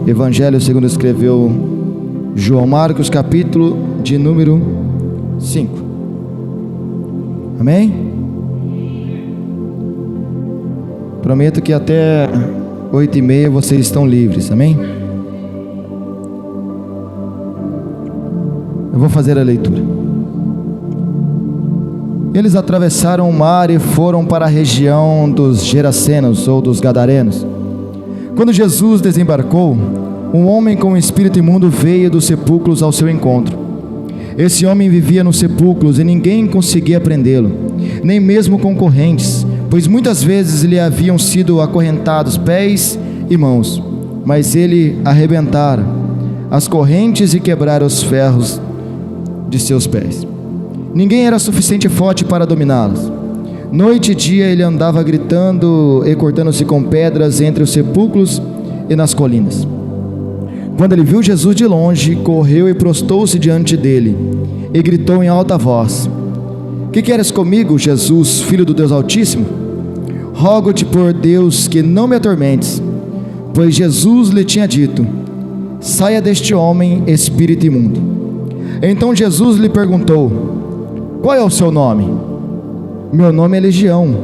Evangelho segundo escreveu João Marcos, capítulo de número 5. Amém? Prometo que até 8h30 vocês estão livres, amém? Eu vou fazer a leitura. Eles atravessaram o mar e foram para a região dos Gerasenos ou dos Gadarenos. Quando Jesus desembarcou, um homem com um espírito imundo veio dos sepulcros ao seu encontro. Esse homem vivia nos sepulcros e ninguém conseguia prendê-lo, nem mesmo com correntes, pois muitas vezes lhe haviam sido acorrentados pés e mãos, mas ele arrebentara as correntes e quebrara os ferros de seus pés. Ninguém era suficiente forte para dominá-los. Noite e dia ele andava gritando e cortando-se com pedras entre os sepulcros e nas colinas. Quando ele viu Jesus de longe, correu e prostou-se diante dele e gritou em alta voz: Que queres comigo, Jesus, filho do Deus Altíssimo? Rogo-te por Deus que não me atormentes. Pois Jesus lhe tinha dito: Saia deste homem, espírito imundo. Então Jesus lhe perguntou: Qual é o seu nome? Meu nome é Legião,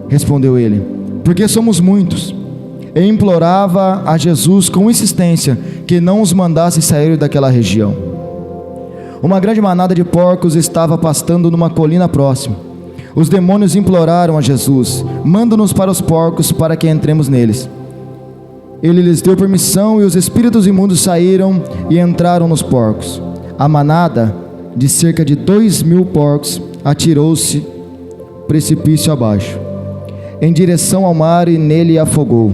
respondeu ele, porque somos muitos. E implorava a Jesus com insistência que não os mandasse sair daquela região. Uma grande manada de porcos estava pastando numa colina próxima. Os demônios imploraram a Jesus: Manda-nos para os porcos para que entremos neles. Ele lhes deu permissão e os espíritos imundos saíram e entraram nos porcos. A manada, de cerca de 2.000 porcos, atirou-se precipício abaixo, em direção ao mar, e nele afogou.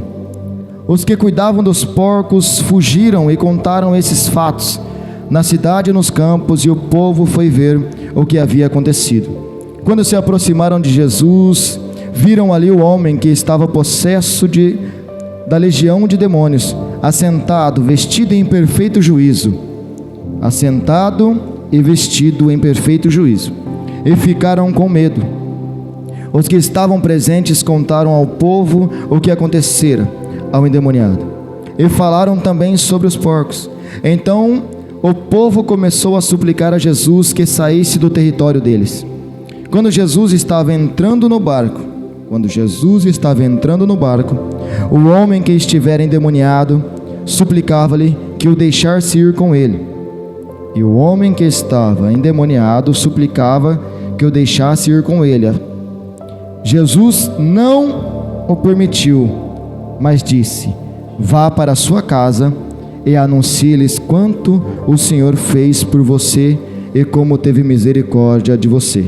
Os que cuidavam dos porcos fugiram e contaram esses fatos na cidade e nos campos, e o povo foi ver o que havia acontecido. Quando se aproximaram de Jesus, viram ali o homem que estava possesso da legião de demônios, assentado, vestido em perfeito juízo. E ficaram com medo. Os que estavam presentes contaram ao povo o que acontecera ao endemoniado, e falaram também sobre os porcos. Então o povo começou a suplicar a Jesus que saísse do território deles. Quando Jesus estava entrando no barco, o homem que estivera endemoniado suplicava-lhe que o deixasse ir com ele. E o homem que estava endemoniado suplicava que o deixasse ir com ele. Jesus não o permitiu, mas disse: Vá para a sua casa e anuncie-lhes quanto o Senhor fez por você e como teve misericórdia de você.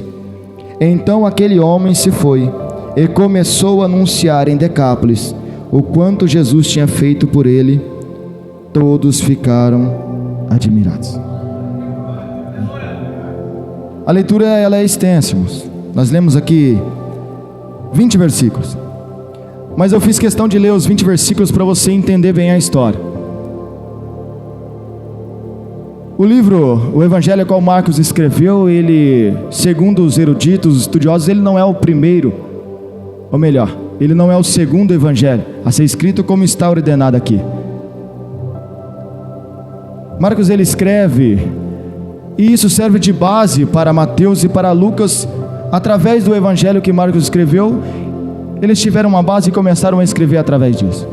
Então aquele homem se foi e começou a anunciar em Decápolis o quanto Jesus tinha feito por ele. Todos ficaram admirados. A leitura ela é extensa, irmãos. Nós lemos aqui 20 versículos, mas eu fiz questão de ler os 20 versículos para você entender bem a história. O Evangelho qual Marcos escreveu, ele, segundo os eruditos, os estudiosos, ele não é o primeiro, ou melhor, ele não é o segundo Evangelho a ser escrito como está ordenado aqui. Marcos ele escreve, e isso serve de base para Mateus e para Lucas. Através do Evangelho que Marcos escreveu, eles tiveram uma base e começaram a escrever através disso.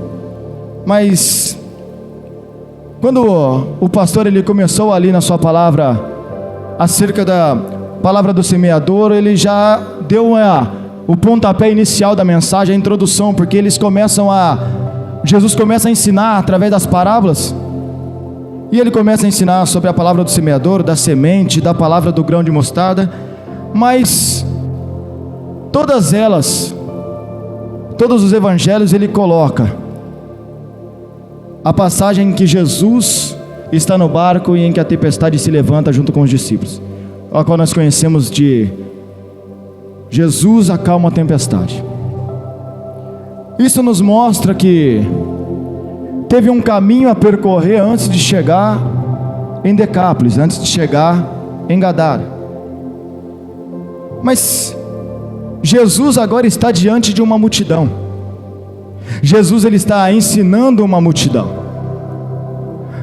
Mas quando o pastor ele começou ali na sua palavra acerca da palavra do semeador, ele já deu o pontapé inicial da mensagem, a introdução, porque Jesus começa a ensinar através das parábolas. E ele começa a ensinar sobre a palavra do semeador, da semente, da palavra do grão de mostarda. Mas todos os evangelhos ele coloca a passagem em que Jesus está no barco e em que a tempestade se levanta junto com os discípulos, a qual nós conhecemos de Jesus acalma a tempestade. Isso nos mostra que teve um caminho a percorrer antes de chegar em Decápolis, antes de chegar em Gadara. Mas Jesus agora está diante de uma multidão. Jesus ele está ensinando uma multidão.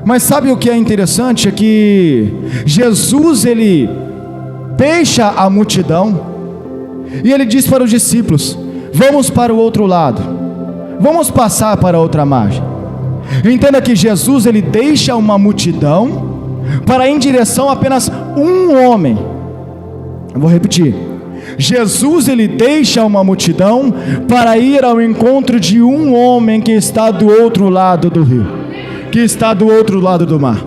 Mas sabe o que é interessante? É que Jesus, ele deixa a multidão e ele diz para os discípulos: vamos para o outro lado, vamos passar para a outra margem. Entenda que Jesus, ele deixa uma multidão para ir em direção a apenas um homem. Eu vou repetir: Jesus, ele deixa uma multidão para ir ao encontro de um homem que está do outro lado do rio, que está do outro lado do mar.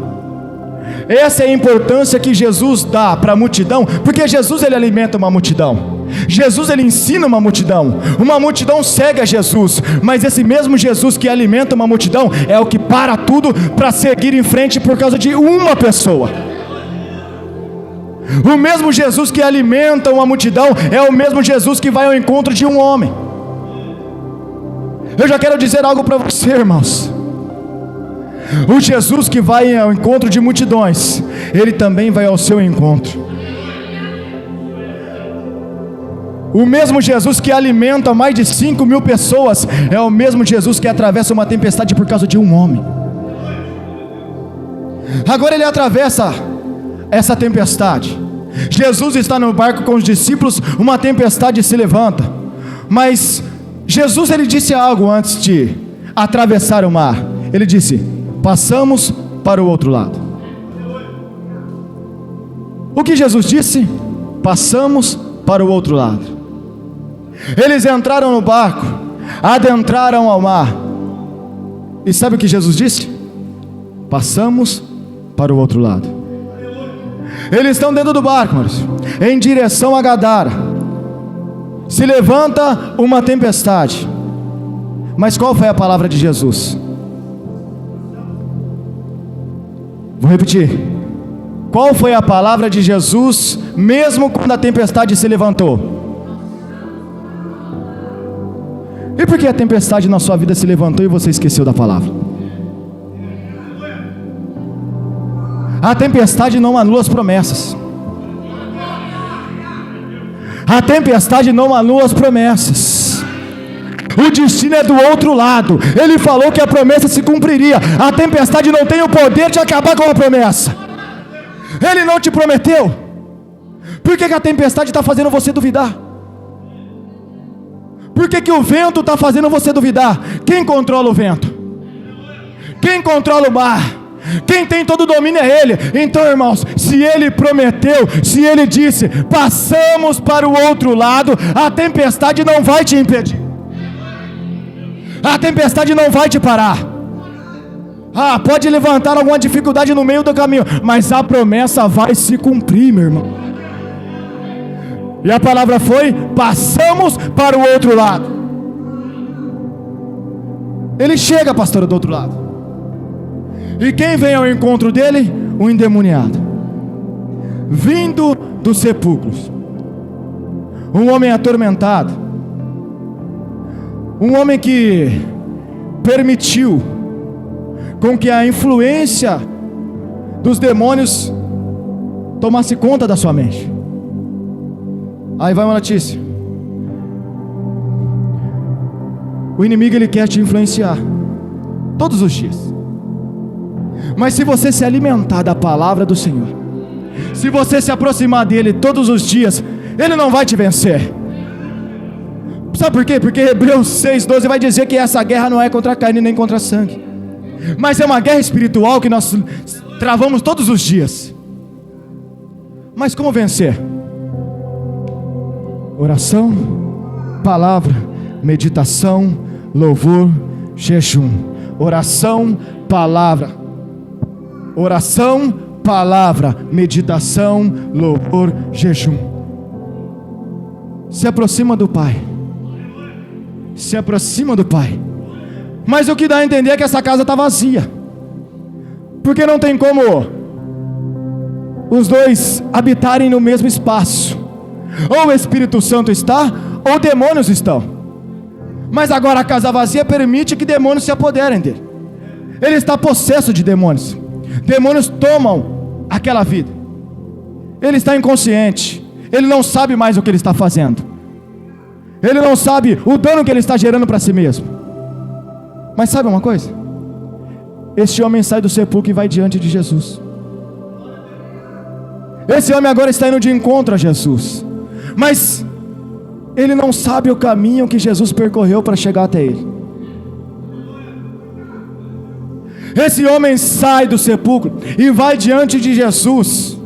Essa é a importância que Jesus dá para a multidão, porque Jesus, ele alimenta uma multidão, Jesus, ele ensina uma multidão segue a Jesus, mas esse mesmo Jesus que alimenta uma multidão é o que para tudo para seguir em frente por causa de uma pessoa. O mesmo Jesus que alimenta uma multidão é o mesmo Jesus que vai ao encontro de um homem. Eu já quero dizer algo para você, irmãos. O Jesus que vai ao encontro de multidões, ele também vai ao seu encontro. O mesmo Jesus que alimenta mais de 5.000 pessoas é o mesmo Jesus que atravessa uma tempestade por causa de um homem. Agora ele atravessa essa tempestade. Jesus está no barco com os discípulos, uma tempestade se levanta. Mas Jesus, ele disse algo antes de atravessar o mar. Ele disse: passamos para o outro lado. O que Jesus disse? Passamos para o outro lado. Eles entraram no barco, adentraram ao mar. E sabe o que Jesus disse? Passamos para o outro lado. Eles estão dentro do barco, Maurício, em direção a Gadara. Se levanta uma tempestade. Mas qual foi a palavra de Jesus? Vou repetir. Qual foi a palavra de Jesus, mesmo quando a tempestade se levantou? E por que a tempestade na sua vida se levantou e você esqueceu da palavra? A tempestade não anula as promessas. A tempestade não anula as promessas. O destino é do outro lado. Ele falou que a promessa se cumpriria. A tempestade não tem o poder de acabar com a promessa. Ele não te prometeu. Por que a tempestade está fazendo você duvidar? Por que o vento está fazendo você duvidar? Quem controla o vento? Quem controla o mar? Quem tem todo o domínio é Ele. Então, irmãos, se Ele prometeu, se Ele disse, passamos para o outro lado, a tempestade não vai te impedir. A tempestade não vai te parar. Pode levantar alguma dificuldade no meio do caminho, mas a promessa vai se cumprir, meu irmão. E a palavra foi: passamos para o outro lado. Ele chega, pastor, do outro lado. E quem vem ao encontro dele? Um endemoniado, vindo dos sepulcros. Um homem atormentado. Um homem que permitiu com que a influência dos demônios tomasse conta da sua mente. Aí vai uma notícia: o inimigo, ele quer te influenciar todos os dias. Mas se você se alimentar da palavra do Senhor, se você se aproximar dele todos os dias, ele não vai te vencer. Sabe por quê? Porque Hebreus 6:12 vai dizer que essa guerra não é contra a carne nem contra a sangue, mas é uma guerra espiritual que nós travamos todos os dias. Mas como vencer? Oração, palavra, meditação, louvor, jejum. Oração, palavra. Oração, palavra, meditação, louvor, jejum. Se aproxima do Pai. Se aproxima do Pai. Mas o que dá a entender é que essa casa está vazia, porque não tem como os dois habitarem no mesmo espaço. Ou o Espírito Santo está, ou demônios estão. Mas agora a casa vazia permite que demônios se apoderem dele. Ele está possesso de demônios. Demônios tomam aquela vida. Ele está inconsciente. Ele não sabe mais o que ele está fazendo. Ele não sabe o dano que ele está gerando para si mesmo. Mas sabe uma coisa? Este homem sai do sepulcro e vai diante de Jesus. Esse homem agora está indo de encontro a Jesus, mas ele não sabe o caminho que Jesus percorreu para chegar até ele. Esse homem sai do sepulcro e vai diante de Jesus,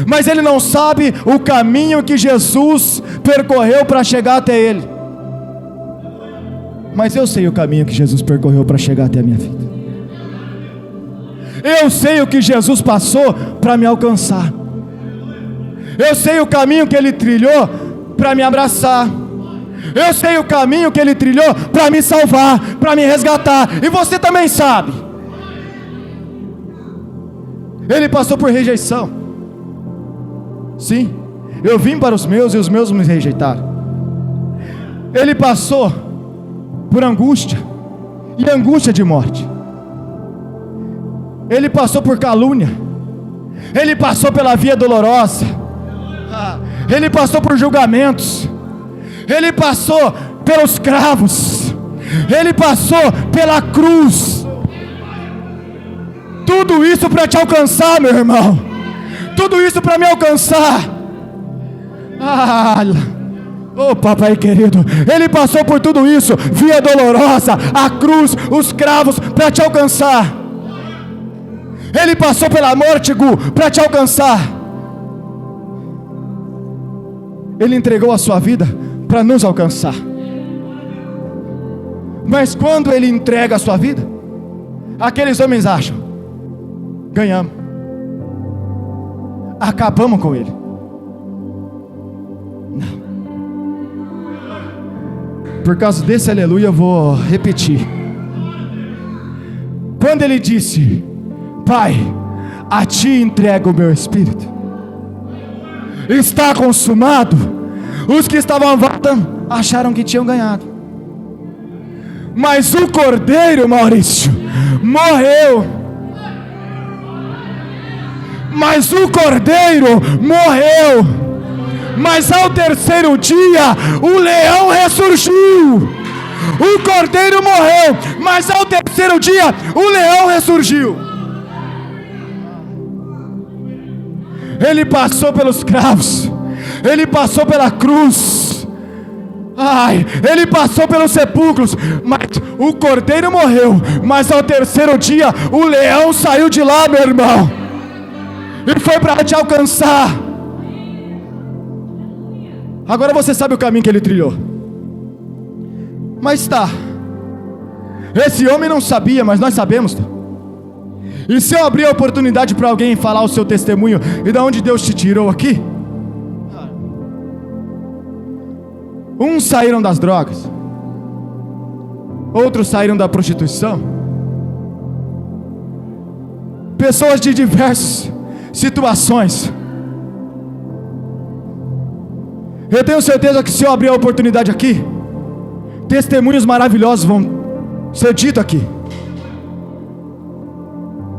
mas ele não sabe o caminho que Jesus percorreu para chegar até ele. Mas eu sei o caminho que Jesus percorreu para chegar até a minha vida. Eu sei o que Jesus passou para me alcançar. Eu sei o caminho que Ele trilhou para me abraçar. Eu sei o caminho que Ele trilhou para me salvar, para me resgatar. E você também sabe. Ele passou por rejeição. Sim, eu vim para os meus e os meus me rejeitaram. Ele passou por angústia, e angústia de morte. Ele passou por calúnia. Ele passou pela via dolorosa. Ele passou por julgamentos. Ele passou pelos cravos. Ele passou pela cruz. Tudo isso para te alcançar, meu irmão. Tudo isso para me alcançar. Oh, papai querido, Ele passou por tudo isso, via dolorosa, a cruz, os cravos, para te alcançar. Ele passou pela morte, Gu, para te alcançar. Ele entregou a sua vida para nos alcançar. Mas quando Ele entrega a sua vida, aqueles homens acham: ganhamos, acabamos com Ele. Não. Por causa desse aleluia eu vou repetir. Quando Ele disse: Pai, a Ti entrego o meu espírito, está consumado, os que estavam voltando acharam que tinham ganhado. Mas o Cordeiro, Maurício, morreu. Mas o Cordeiro morreu. Mas ao terceiro dia o leão ressurgiu. O Cordeiro morreu, mas ao terceiro dia o leão ressurgiu. Ele passou pelos cravos, Ele passou pela cruz, Ele passou pelos sepulcros, mas o Cordeiro morreu, mas ao terceiro dia o leão saiu de lá, meu irmão, e foi para te alcançar. Agora você sabe o caminho que Ele trilhou. Mas esse homem não sabia, mas nós sabemos. E se eu abrir a oportunidade para alguém falar o seu testemunho e de onde Deus te tirou aqui? Uns saíram das drogas, outros saíram da prostituição. Pessoas de diversas situações. Eu tenho certeza que se eu abrir a oportunidade aqui, testemunhos maravilhosos vão ser ditos aqui.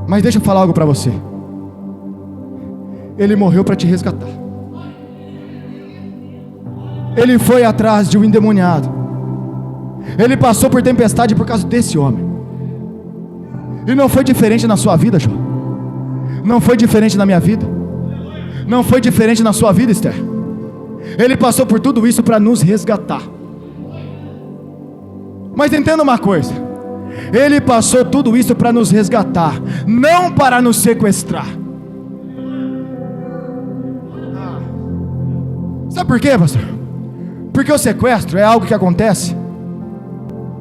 Mas deixa eu falar algo para você. Ele morreu para te resgatar. Ele foi atrás de um endemoniado. Ele passou por tempestade por causa desse homem. E não foi diferente na sua vida, João. Não foi diferente na minha vida. Não foi diferente na sua vida, Esther. Ele passou por tudo isso para nos resgatar. Mas entenda uma coisa: Ele passou tudo isso para nos resgatar, não para nos sequestrar. Sabe por quê, pastor? Porque o sequestro é algo que acontece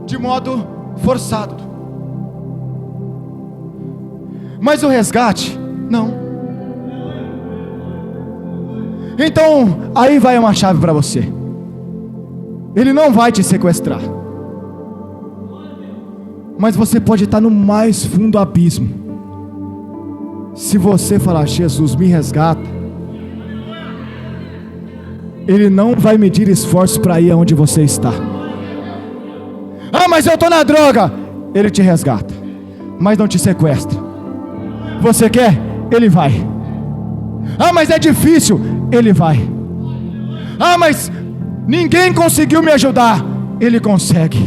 de modo forçado. Mas o resgate, não. Então, aí vai uma chave para você. Ele não vai te sequestrar, mas você pode estar no mais fundo do abismo. Se você falar: Jesus, me resgata, Ele não vai medir esforço para ir aonde você está. Mas eu estou na droga. Ele te resgata, mas não te sequestra. Você quer? Ele vai. Mas é difícil. Ele vai. Mas ninguém conseguiu me ajudar. Ele consegue.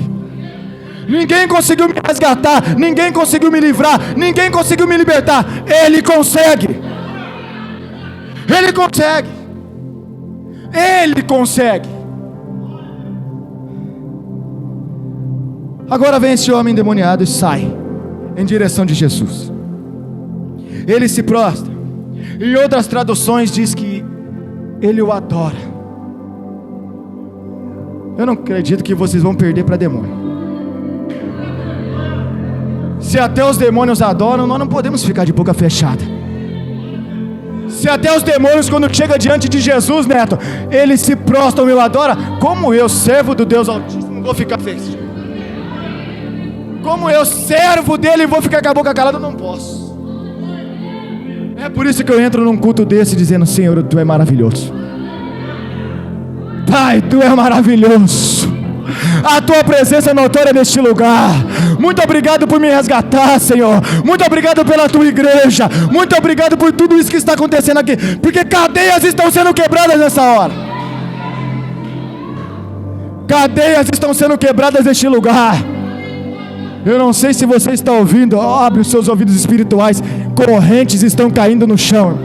Ninguém conseguiu me resgatar, ninguém conseguiu me livrar, ninguém conseguiu me libertar. Ele consegue. Ele consegue. Ele consegue. Agora vem esse homem endemoniado e sai em direção de Jesus. Ele se prostra. Em outras traduções diz que ele o adora. Eu não acredito que vocês vão perder para demônio. Se até os demônios adoram, nós não podemos ficar de boca fechada. Se até os demônios, quando chegam diante de Jesus, Neto, eles se prostram e o adoram, como eu, servo do Deus Altíssimo, vou ficar feliz? Como eu, servo dele, vou ficar com a boca calada? Eu não posso. É por isso que eu entro num culto desse dizendo: Senhor, Tu é maravilhoso. Pai, Tu é maravilhoso. A Tua presença é notória neste lugar. Muito obrigado por me resgatar, Senhor. Muito obrigado pela Tua igreja. Muito obrigado por tudo isso que está acontecendo aqui, porque cadeias estão sendo quebradas nessa hora. Cadeias estão sendo quebradas neste lugar. Eu não sei se você está ouvindo. Abre os seus ouvidos espirituais. Correntes estão caindo no chão.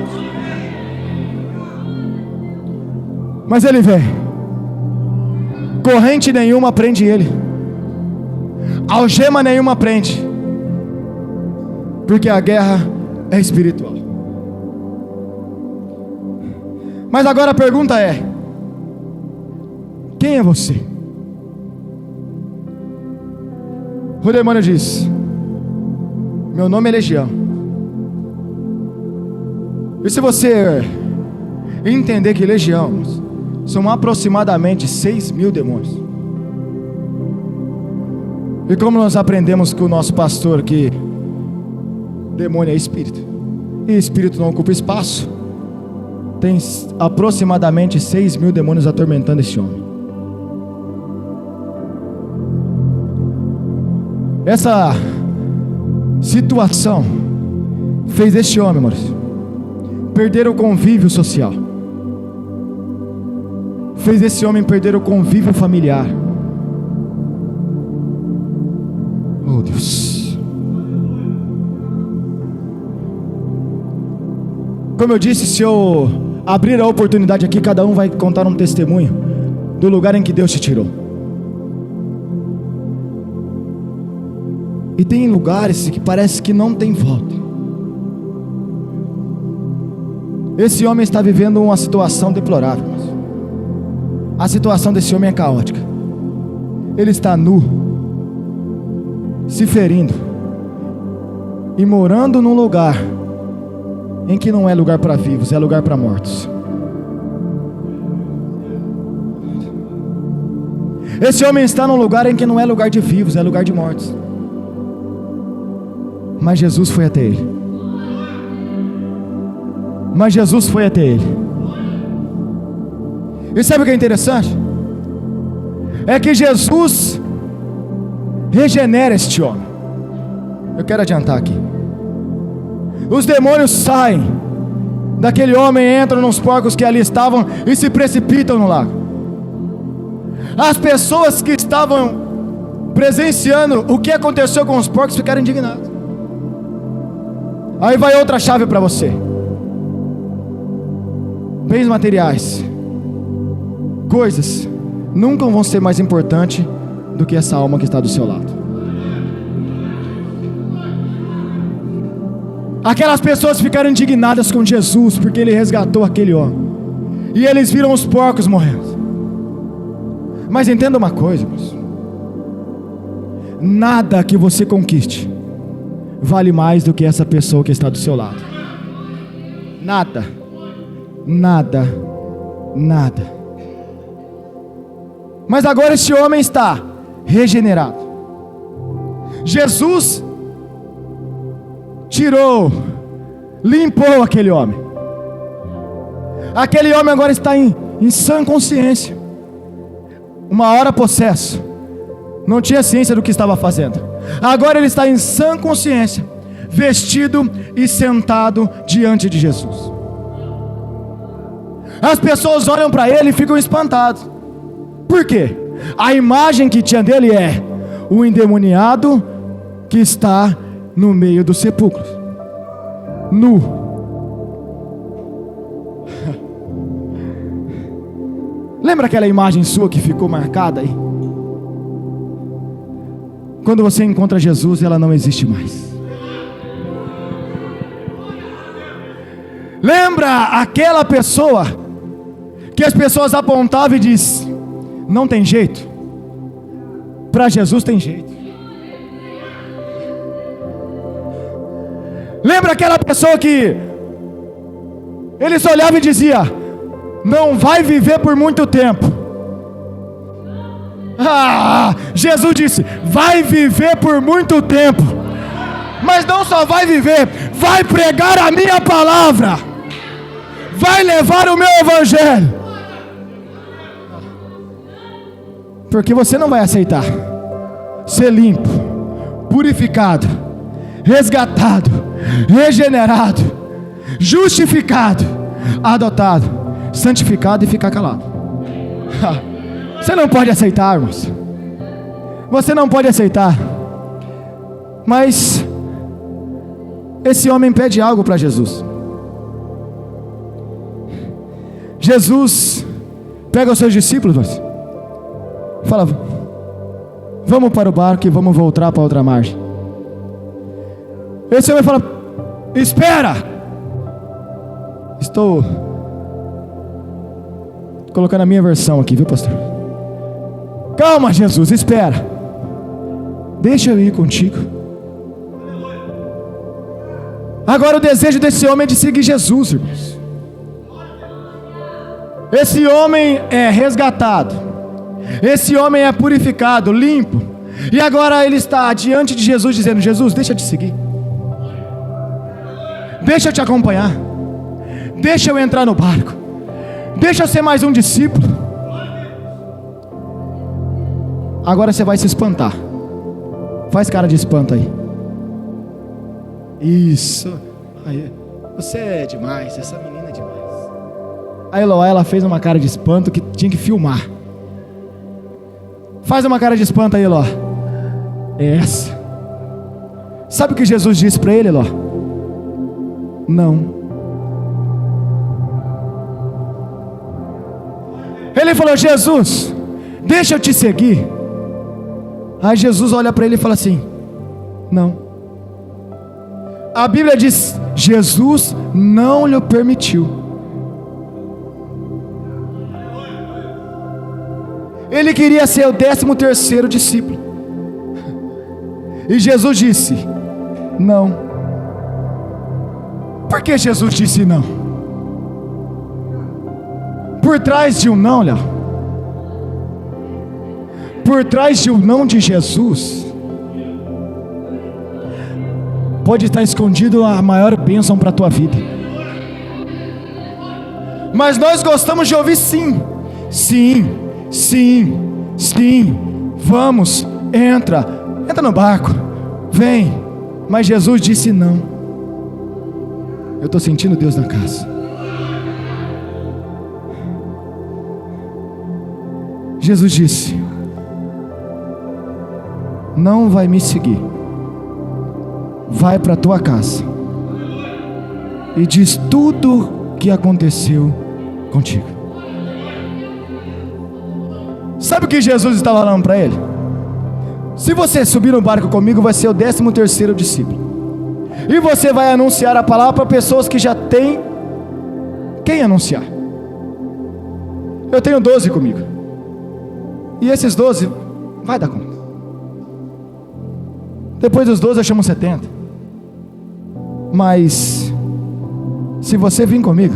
Mas ele vem. Corrente nenhuma prende ele. Algema nenhuma prende. Porque a guerra é espiritual. Mas agora a pergunta é: quem é você? O demônio diz: meu nome é Legião. E se você entender que Legião são aproximadamente 6.000 demônios, e como nós aprendemos com o nosso pastor que demônio é espírito, e espírito não ocupa espaço, tem aproximadamente 6.000 demônios atormentando esse homem. Essa situação fez este homem, Maurício, perder o convívio social. Fez esse homem perder o convívio familiar. Oh Deus. Como eu disse, se eu abrir a oportunidade aqui, cada um vai contar um testemunho do lugar em que Deus te tirou. E tem lugares que parece que não tem volta. Esse homem está vivendo uma situação deplorável. A situação desse homem é caótica. Ele está nu, se ferindo e morando num lugar em que não é lugar para vivos, é lugar para mortos. Esse homem está num lugar em que não é lugar de vivos, é lugar de mortos. Mas Jesus foi até ele. Mas Jesus foi até ele. E sabe o que é interessante? É que Jesus regenera este homem. Eu quero adiantar aqui. Os demônios saem daquele homem, entram nos porcos que ali estavam e se precipitam no lago. As pessoas que estavam presenciando o que aconteceu com os porcos ficaram indignadas. Aí vai outra chave para você. Bens materiais, coisas, nunca vão ser mais importantes do que essa alma que está do seu lado. Aquelas pessoas ficaram indignadas com Jesus porque ele resgatou aquele homem, e eles viram os porcos morrendo. Mas entenda uma coisa, irmãos. Nada que você conquiste vale mais do que essa pessoa que está do seu lado. Nada, nada, nada. Mas agora esse homem está regenerado. Jesus tirou, limpou aquele homem. Aquele homem agora está em sã consciência. Uma hora possesso, não tinha ciência do que estava fazendo. Agora ele está em sã consciência, vestido e sentado diante de Jesus. As pessoas olham para ele e ficam espantados. Por quê? A imagem que tinha dele é o endemoniado que está no meio dos sepulcros, nu. Lembra aquela imagem sua que ficou marcada aí? Quando você encontra Jesus, ela não existe mais. Lembra aquela pessoa que as pessoas apontavam e diziam: não tem jeito? Para Jesus tem jeito. Lembra aquela pessoa que eles olhavam e diziam: não vai viver por muito tempo? Jesus disse: vai viver por muito tempo. Mas não só vai viver, vai pregar a minha palavra, vai levar o meu evangelho. Porque você não vai aceitar ser limpo, purificado, resgatado, regenerado, justificado, adotado, santificado e ficar calado. Você não pode aceitar, irmãos. Você não pode aceitar. Mas esse homem pede algo para Jesus. Jesus pega os seus discípulos, fala: vamos para o barco e vamos voltar para outra margem. Esse homem fala: espera. Estou colocando a minha versão aqui, viu, pastor? Calma, Jesus, espera. Deixa eu ir contigo. Agora o desejo desse homem é de seguir Jesus, irmãos. Esse homem é resgatado, esse homem é purificado, limpo, e agora ele está diante de Jesus dizendo: Jesus, deixa eu te seguir, deixa eu te acompanhar, deixa eu entrar no barco, deixa eu ser mais um discípulo. Agora você vai se espantar. Faz cara de espanto aí. Isso. Aí, você é demais, essa menina é demais. A Eloá, ela fez uma cara de espanto que tinha que filmar. Faz uma cara de espanto aí, Eloá. É essa. Sabe o que Jesus disse para ele, Eloá? Não. Ele falou: Jesus, deixa eu te seguir. Aí Jesus olha para ele e fala assim: não. A Bíblia diz: Jesus não lhe permitiu. Ele queria ser o 13º discípulo, e Jesus disse: não. Por que Jesus disse não? Por trás de um não, Léo, por trás de um não de Jesus, pode estar escondido a maior bênção para a tua vida. Mas nós gostamos de ouvir sim, sim, sim, sim. Vamos, entra no barco, vem. Mas Jesus disse não. Eu estou sentindo Deus na casa. Jesus disse: não vai me seguir. Vai para a tua casa e diz tudo o que aconteceu contigo. Sabe o que Jesus estava falando para ele? Se você subir no barco comigo, vai ser o 13º discípulo, e você vai anunciar a palavra para pessoas que já têm quem anunciar. Eu tenho 12 comigo, e esses 12 vai dar conta. Depois dos 12 eu chamo 70. Mas se você vir comigo,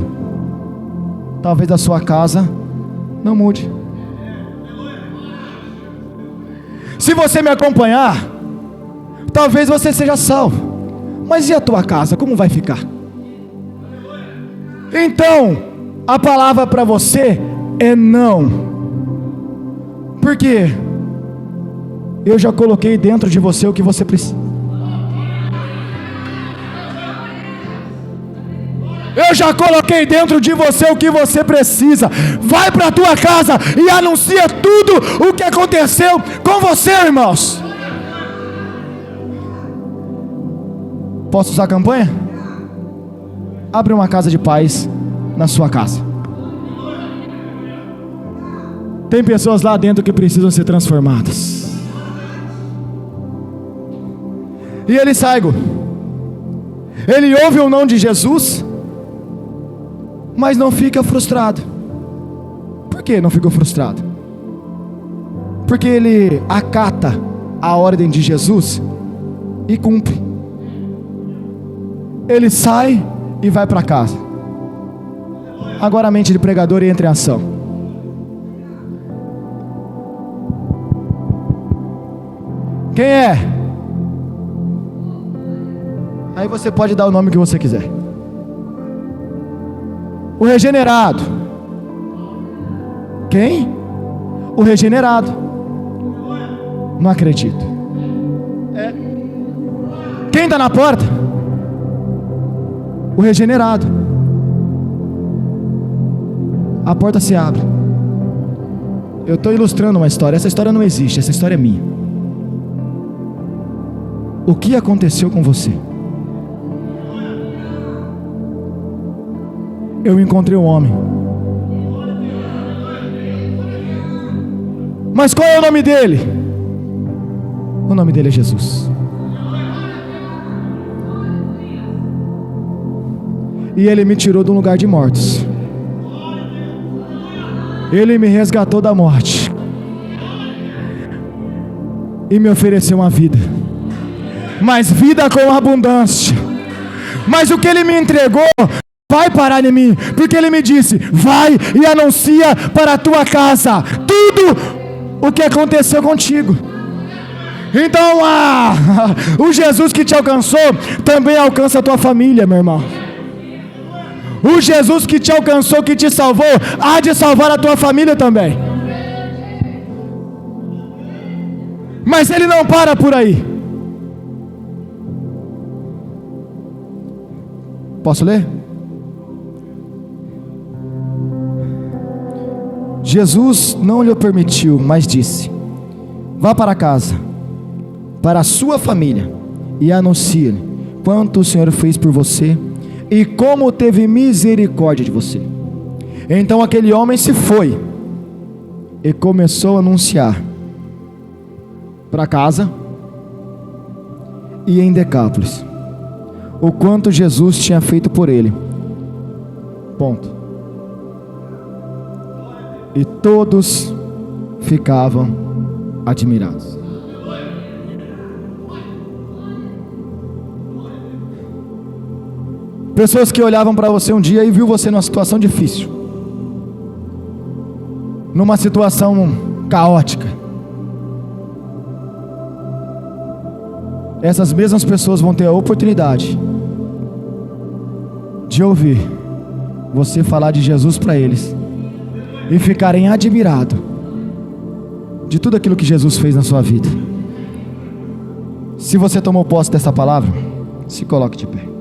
talvez a sua casa não mude. Se você me acompanhar, talvez você seja salvo. Mas e a tua casa, como vai ficar? Então, a palavra para você é não. Por quê? Eu já coloquei dentro de você o que você precisa. Eu já coloquei dentro de você o que você precisa. Vai para a tua casa e anuncia tudo o que aconteceu com você, irmãos. Posso usar a campanha? Abre uma casa de paz na sua casa. Tem pessoas lá dentro que precisam ser transformadas. E ele sai. Ele ouve o não de Jesus, mas não fica frustrado. Por que não ficou frustrado? Porque ele acata a ordem de Jesus e cumpre. Ele sai e vai para casa. Agora a mente de pregador entra em ação. Quem é? Aí você pode dar o nome que você quiser. O regenerado. Quem? O regenerado. Não acredito. Quem está na porta? O regenerado. A porta se abre. Eu estou ilustrando uma história. Essa história não existe, essa história é minha. O que aconteceu com você? Eu encontrei um homem. Mas qual é o nome dele? O nome dele é Jesus. E ele me tirou de um lugar de mortos. Ele me resgatou da morte e me ofereceu uma vida, mas vida com abundância. Mas o que ele me entregou vai parar em mim, porque ele me disse: vai e anuncia para a tua casa tudo o que aconteceu contigo. Então o Jesus que te alcançou também alcança a tua família, meu irmão. O Jesus que te alcançou, que te salvou, há de salvar a tua família também. Mas ele não para por aí. Posso ler? Jesus não lhe permitiu, mas disse: vá para casa, para a sua família, e anuncie-lhe quanto o Senhor fez por você e como teve misericórdia de você. Então aquele homem se foi e começou a anunciar para casa e em Decápolis o quanto Jesus tinha feito por ele. Ponto. E todos ficavam admirados. Pessoas que olhavam para você um dia e viu você numa situação difícil, numa situação caótica. Essas mesmas pessoas vão ter a oportunidade de ouvir você falar de Jesus para eles e ficarem admirados de tudo aquilo que Jesus fez na sua vida. Se você tomou posse dessa palavra, se coloque de pé.